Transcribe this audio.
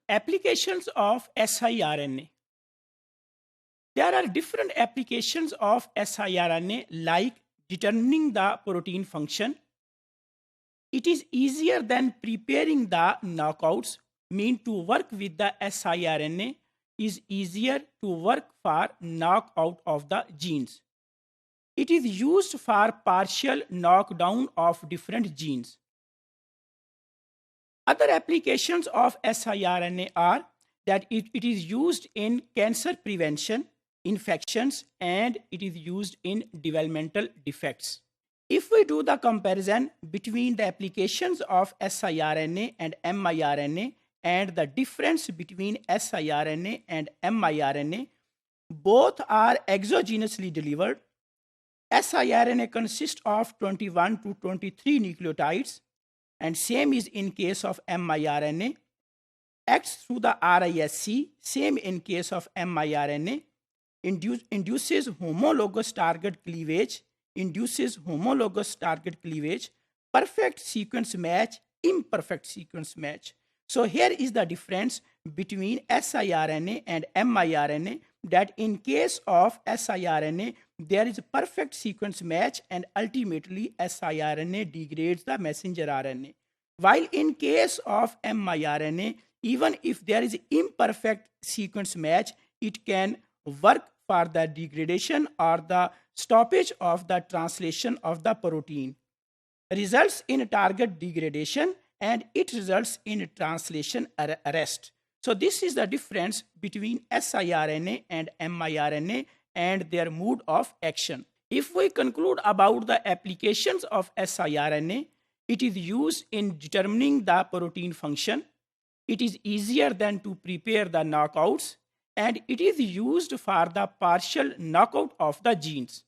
Applications of siRNA. There are different applications of siRNA like determining the protein function. It is easier than preparing the knockouts, mean to work with the siRNA is easier to work for knockout of the genes. It is used for partial knockdown of different genes. Other applications of siRNA are that it is used in cancer prevention, infections, and it is used in developmental defects. If we do the comparison between the applications of siRNA and miRNA and the difference between siRNA and miRNA, both are exogenously delivered. siRNA consists of 21 to 23 nucleotides, and same is in case of miRNA. Acts through the RISC, same in case of miRNA, induces homologous target cleavage, perfect sequence match, imperfect sequence match. So here is the difference between siRNA and miRNA, that in case of siRNA, there is a perfect sequence match and ultimately siRNA degrades the messenger RNA. While in case of miRNA, even if there is imperfect sequence match, it can work for the degradation or the stoppage of the translation of the protein, results in target degradation, and it results in translation arrest. So this is the difference between siRNA and miRNA and their mode of action. If we conclude about the applications of siRNA, it is used in determining the protein function. It is easier than to prepare the knockouts, and it is used for the partial knockout of the genes.